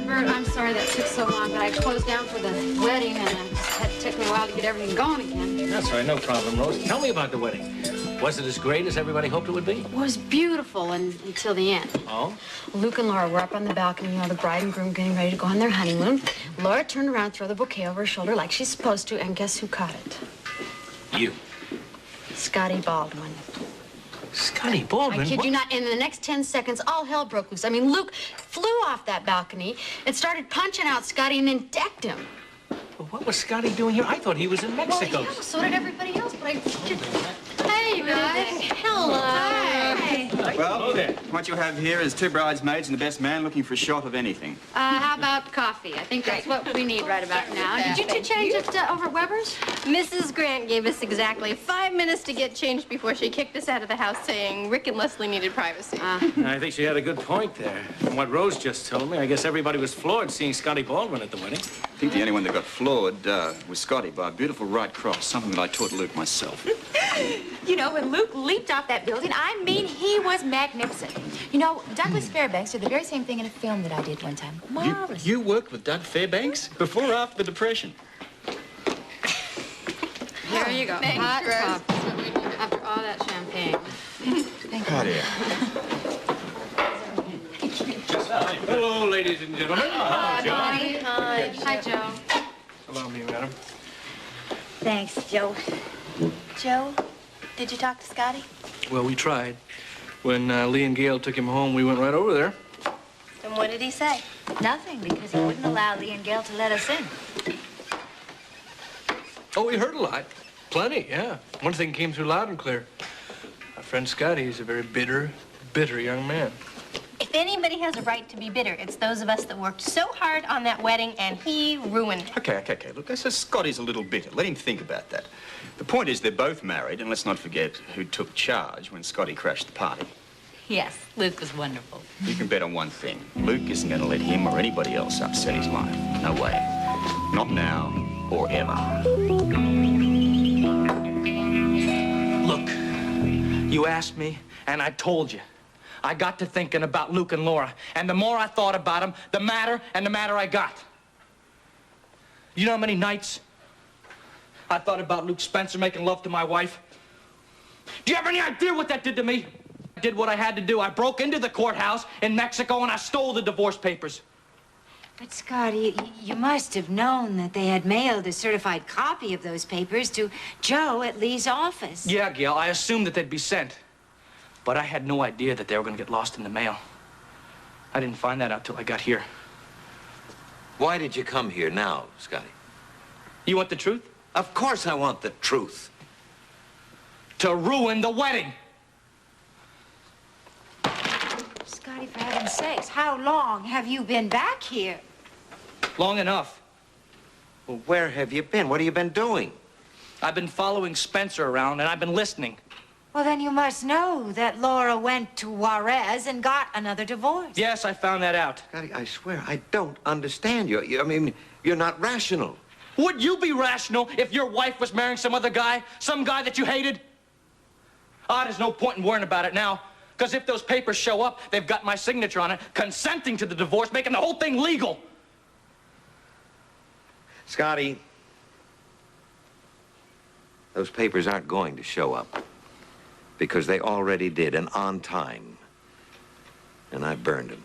Bert, I'm sorry that took so long, but I closed down for the wedding, and it took me a while to get everything going again. That's all right, no problem, Rose. Tell me about the wedding. Was it as great as everybody hoped it would be? It was beautiful until the end. Oh? Luke and Laura were up on the balcony, you know, the bride and groom getting ready to go on their honeymoon. Laura turned around, threw the bouquet over her shoulder like she's supposed to, and guess who caught it? You. Scotty Baldwin. Scotty Baldwin? I kid you not, in the next 10 seconds, all hell broke loose. I mean, Luke flew off that balcony and started punching out Scotty and then decked him. Well, what was Scotty doing here? I thought he was in Mexico. Well, yeah, so did everybody else, but Hey, you guys. Hello. Hi. Well, what you have here is two bridesmaids and the best man looking for a shot of anything. How about coffee? I think that's what we need right about now. Did you two change it over at Weber's? Mrs. Grant gave us exactly 5 minutes to get changed before she kicked us out of the house saying Rick and Leslie needed privacy. I think she had a good point there. From what Rose just told me, I guess everybody was floored seeing Scotty Baldwin at the wedding. I think the only one that got floored was Scotty by a beautiful right cross, something that I taught Luke myself. You know, when Luke leaped off that building, I mean, he was magnificent. You know, Douglas Fairbanks did the very same thing in a film that I did one time. Marvelous. You worked with Doug Fairbanks? Before or after the Depression? Here you go. Thanks, Hot Rose. coffee. After all that champagne. Thank you. Oh, dear. Hello, ladies and gentlemen. Hi. Hi, Joe. Allow me, madam. Thanks, Joe. Joe, did you talk to Scotty? Well, we tried. When Lee and Gail took him home, we went right over there. And what did he say? Nothing, because he wouldn't allow Lee and Gail to let us in. Oh, we heard a lot. Plenty, yeah. One thing came through loud and clear. Our friend Scotty is a very bitter, bitter young man. If anybody has a right to be bitter, it's those of us that worked so hard on that wedding and he ruined it. Okay. Look, I said Scotty's a little bitter. Let him think about that. The point is they're both married, and let's not forget who took charge when Scotty crashed the party. Yes, Luke was wonderful. You can bet on one thing. Luke isn't going to let him or anybody else upset his life. No way. Not now or ever. Look, you asked me, and I told you. I got to thinking about Luke and Laura, and the more I thought about them, the madder I got. You know how many nights I thought about Luke Spencer making love to my wife? Do you have any idea what that did to me? I did what I had to do. I broke into the courthouse in Mexico and I stole the divorce papers. But, Scotty, you must have known that they had mailed a certified copy of those papers to Joe at Lee's office. Yeah, Gail, I assumed that they'd be sent. But I had no idea that they were going to get lost in the mail. I didn't find that out till I got here. Why did you come here now, Scotty? You want the truth? Of course I want the truth. To ruin the wedding. Scotty, for heaven's sakes, how long have you been back here? Long enough. Well, where have you been? What have you been doing? I've been following Spencer around, and I've been listening. Well, then you must know that Laura went to Juarez and got another divorce. Yes, I found that out. Scotty, I swear, I don't understand you. I mean, you're not rational. Would you be rational if your wife was marrying some other guy? Some guy that you hated? There's no point in worrying about it now. Because if those papers show up, they've got my signature on it, consenting to the divorce, making the whole thing legal. Scotty, those papers aren't going to show up. Because they already did, and on time. And I burned them.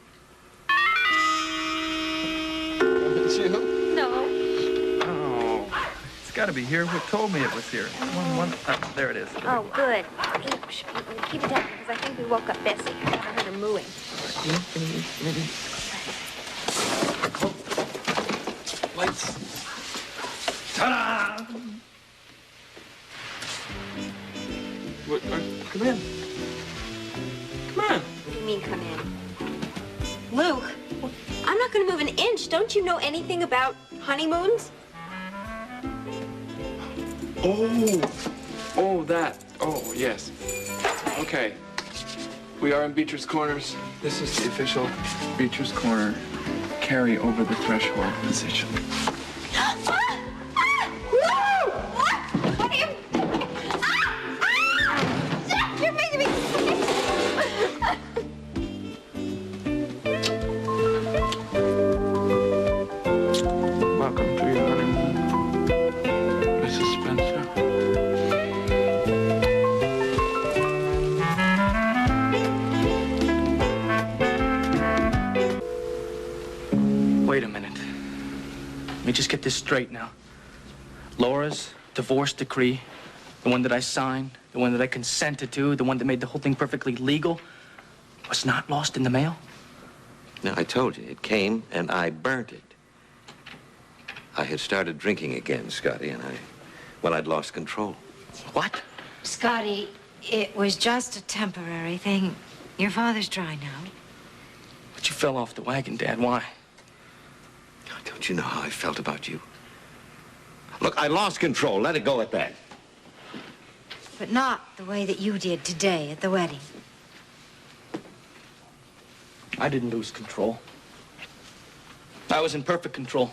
It's you? No. Oh, it's got to be here. Who told me it was here? There it is. Oh, good. Keep it down, because I think we woke up Bessie. I never heard her mooing. Lights. Ta-da! What, come in. Come on. What do you mean, come in? Luke, I'm not going to move an inch. Don't you know anything about honeymoons? Oh, that. Oh, yes. Okay. We are in Beecher's Corners. This is the official Beecher's Corner carry over the threshold position. What are you... You're making me sick. Wait a minute. Let me just get this straight now. Laura's divorce decree, the one that I signed, the one that I consented to, the one that made the whole thing perfectly legal, was not lost in the mail? No, I told you. It came, and I burnt it. I had started drinking again, Scotty, and I'd lost control. What? Scotty, it was just a temporary thing. Your father's dry now. But you fell off the wagon, Dad. Why? Don't you know how I felt about you? Look, I lost control. Let it go at that. But not the way that you did today at the wedding. I didn't lose control. I was in perfect control.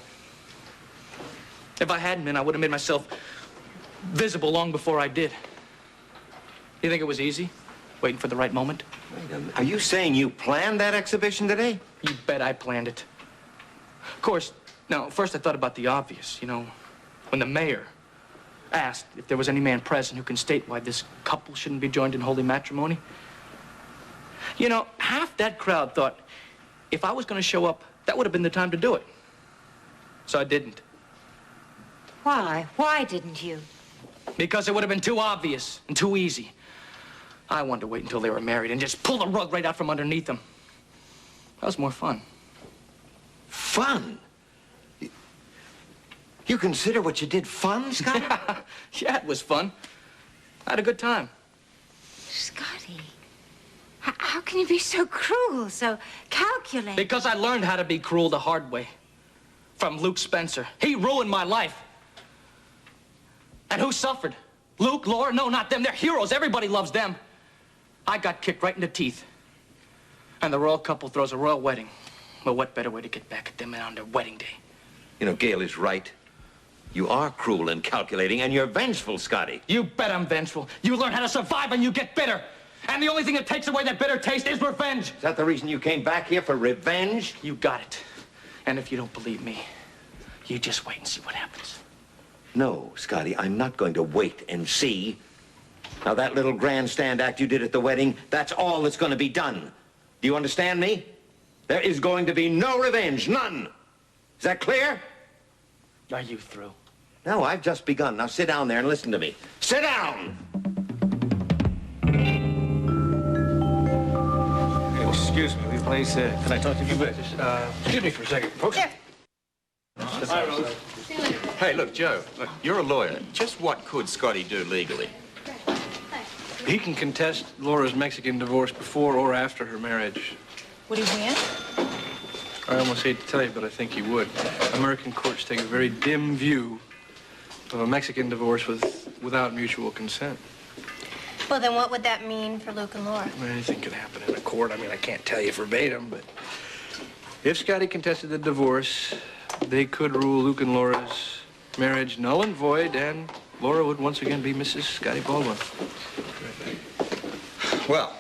If I hadn't been, I would have made myself visible long before I did. You think it was easy? Waiting for the right moment? Wait a minute. Are you saying you planned that exhibition today? You bet I planned it. Of course, now, first I thought about the obvious, you know, when the mayor asked if there was any man present who can state why this couple shouldn't be joined in holy matrimony. You know, half that crowd thought if I was going to show up, that would have been the time to do it. So I didn't. Why? Why didn't you? Because it would have been too obvious and too easy. I wanted to wait until they were married and just pull the rug right out from underneath them. That was more fun. Fun? You consider what you did fun, Scotty? Yeah, it was fun. I had a good time. Scotty, how can you be so cruel, so calculating? Because I learned how to be cruel the hard way. From Luke Spencer. He ruined my life. And who suffered? Luke, Laura? No, not them. They're heroes. Everybody loves them. I got kicked right in the teeth. And the royal couple throws a royal wedding. Well, what better way to get back at them than on their wedding day? You know, Gail is right. You are cruel and calculating, and you're vengeful, Scotty. You bet I'm vengeful. You learn how to survive and you get bitter. And the only thing that takes away that bitter taste is revenge. Is that the reason you came back here, for revenge? You got it. And if you don't believe me, you just wait and see what happens. No, Scotty, I'm not going to wait and see. Now, that little grandstand act you did at the wedding, that's all that's going to be done. Do you understand me? There is going to be no revenge, none. Is that clear? Are you through? No, I've just begun. Now, sit down there and listen to me. Sit down! Excuse me, will you please, can I talk to you? Excuse me for a second, folks. Here. Hi, Rose. Hey, look, Joe, look, you're a lawyer. Just what could Scotty do legally? He can contest Laura's Mexican divorce before or after her marriage. Would he win? I almost hate to tell you, but I think he would. American courts take a very dim view of a Mexican divorce without mutual consent. Well, then what would that mean for Luke and Laura? Anything could happen in a court. I mean, I can't tell you verbatim, but if Scotty contested the divorce, they could rule Luke and Laura's marriage null and void, and Laura would once again be Mrs. Scotty Baldwin. Well,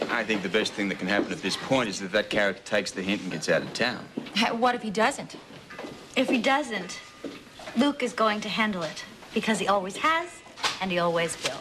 I think the best thing that can happen at this point is that character takes the hint and gets out of town. What if he doesn't? If he doesn't, Luke is going to handle it because he always has and he always will.